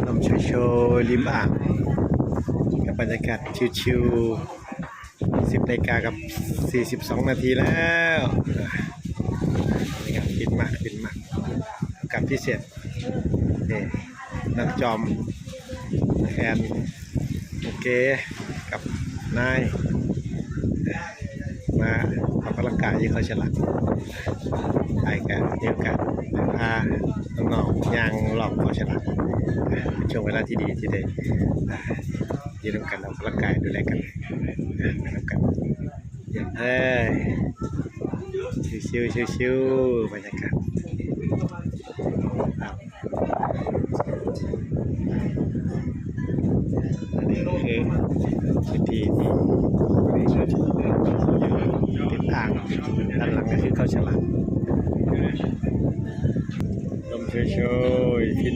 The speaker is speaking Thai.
ลมโชยๆริมอ่างกับบรรยากาศชิวๆ10 นาฬิกากับ42 นาทีแล้วนี่ครับฟินมากกับพิเศษนี่นักจอมแอนโอเคกับนายมาออกกำลังกายที่เขาฉลาดไปกันเที่ยวกันพาน้องๆย่างรอบเขาฉลาดเป็นช่วงเวลาที่ดีที่ได้ยืนกันออกกำลังกายดูแลกันไปทำกันอย่างชิวๆบรรยากาศอันนี้คือพื้นที่ที่ติดอ่างด้านหลังก็คือเขาฉลาดลมโชยๆฟิน